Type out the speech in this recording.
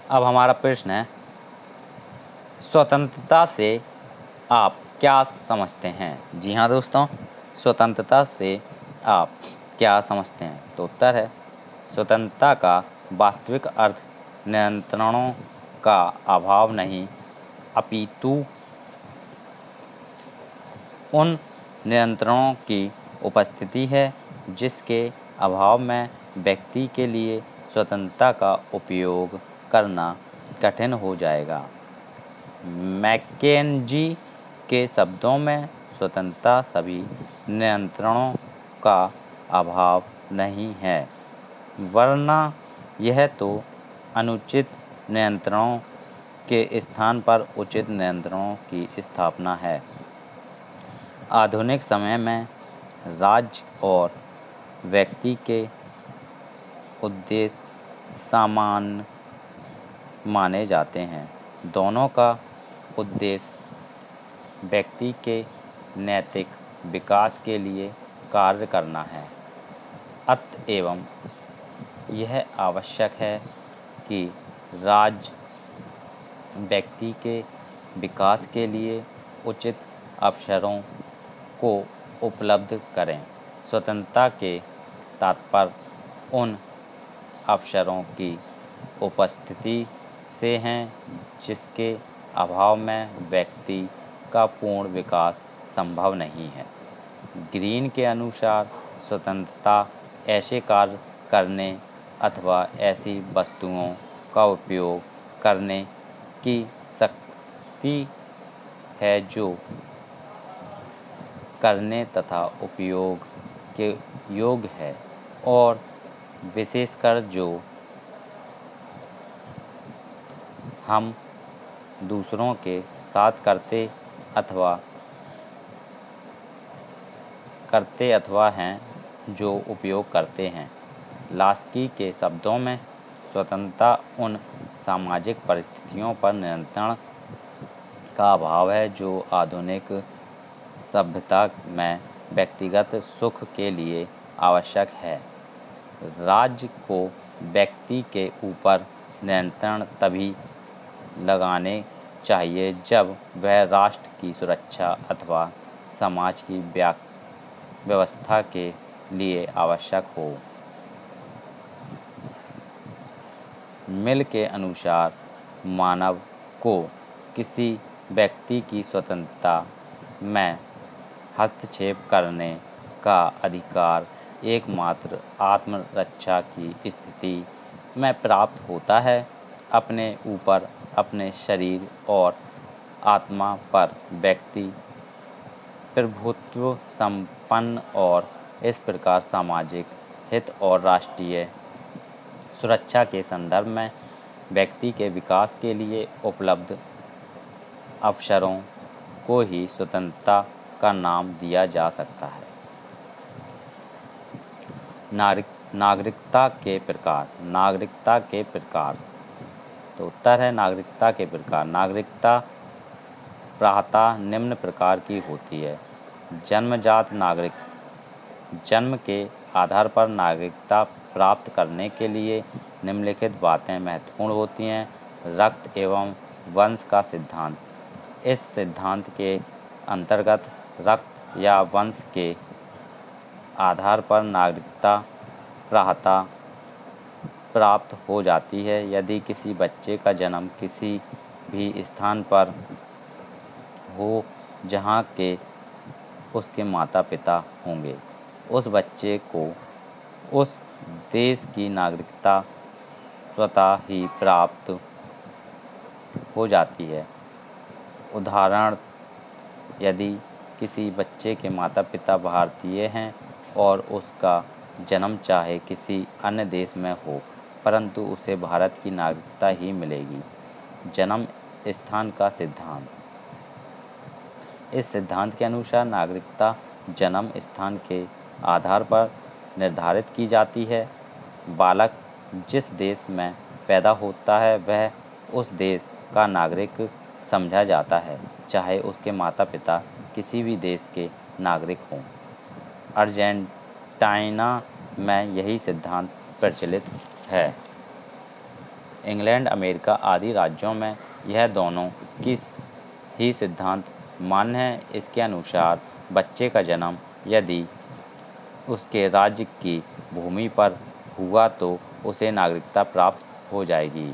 अब हमारा प्रश्न है, स्वतंत्रता से आप क्या समझते हैं? जी हाँ दोस्तों, स्वतंत्रता से आप क्या समझते हैं? तो उत्तर है, स्वतंत्रता का वास्तविक अर्थ नियंत्रणों का अभाव नहीं, अपितु उन नियंत्रणों की उपस्थिति है जिसके अभाव में व्यक्ति के लिए स्वतंत्रता का उपयोग करना कठिन हो जाएगा। मैकेंजी के शब्दों में स्वतंत्रता सभी नियंत्रणों का अभाव नहीं है, वरना यह तो अनुचित नियंत्रणों के स्थान पर उचित नियंत्रणों की स्थापना है। आधुनिक समय में राज्य और व्यक्ति के उद्देश्य समान माने जाते हैं। दोनों का उद्देश्य व्यक्ति के नैतिक विकास के लिए कार्य करना है। अतएव यह आवश्यक है कि राज्य व्यक्ति के विकास के लिए उचित अवसरों को उपलब्ध करें। स्वतंत्रता के तात्पर्य उन अवसरों की उपस्थिति से हैं जिसके अभाव में व्यक्ति का पूर्ण विकास संभव नहीं है। ग्रीन के अनुसार स्वतंत्रता ऐसे कार्य करने अथवा ऐसी वस्तुओं का उपयोग करने की शक्ति है जो करने तथा उपयोग के योग्य है, और विशेषकर जो हम दूसरों के साथ करते अथवा हैं जो उपयोग करते हैं। लास्की के शब्दों में स्वतंत्रता उन सामाजिक परिस्थितियों पर नियंत्रण का अभाव है जो आधुनिक सभ्यता में व्यक्तिगत सुख के लिए आवश्यक है। राज्य को व्यक्ति के ऊपर नियंत्रण तभी लगाने चाहिए जब वह राष्ट्र की सुरक्षा अथवा समाज की व्यवस्था के लिए आवश्यक हो। मिल के अनुसार मानव को किसी व्यक्ति की स्वतंत्रता में हस्तक्षेप करने का अधिकार एकमात्र आत्मरक्षा की स्थिति में प्राप्त होता है। अपने ऊपर, अपने शरीर और आत्मा पर व्यक्ति प्रभुत्व संपन्न और इस प्रकार सामाजिक हित और राष्ट्रीय सुरक्षा के संदर्भ में व्यक्ति के विकास के लिए उपलब्ध अवसरों को ही स्वतंत्रता का नाम दिया जा सकता है। नागरिकता के प्रकार। नागरिकता के प्रकार। तो उत्तर है, नागरिकता के प्रकार। नागरिकता प्रायतः निम्न प्रकार की होती है। जन्मजात नागरिक। जन्म के आधार पर नागरिकता प्राप्त करने के लिए निम्नलिखित बातें महत्वपूर्ण होती हैं। रक्त एवं वंश का सिद्धांत। इस सिद्धांत के अंतर्गत रक्त या वंश के आधार पर नागरिकता प्रायतः प्राप्त हो जाती है। यदि किसी बच्चे का जन्म किसी भी स्थान पर हो जहाँ के उसके माता पिता होंगे, उस बच्चे को उस देश की नागरिकता स्वतः ही प्राप्त हो जाती है। उदाहरण, यदि किसी बच्चे के माता पिता भारतीय हैं और उसका जन्म चाहे किसी अन्य देश में हो, परंतु उसे भारत की नागरिकता ही मिलेगी। जन्म स्थान का सिद्धांत। इस सिद्धांत के अनुसार नागरिकता जन्म स्थान के आधार पर निर्धारित की जाती है। बालक जिस देश में पैदा होता है वह उस देश का नागरिक समझा जाता है, चाहे उसके माता पिता किसी भी देश के नागरिक हों। अर्जेंटीना में यही सिद्धांत प्रचलित है। इंग्लैंड, अमेरिका आदि राज्यों में यह दोनों की ही सिद्धांत मान्य है। इसके अनुसार बच्चे का जन्म यदि उसके राज्य की भूमि पर हुआ तो उसे नागरिकता प्राप्त हो जाएगी।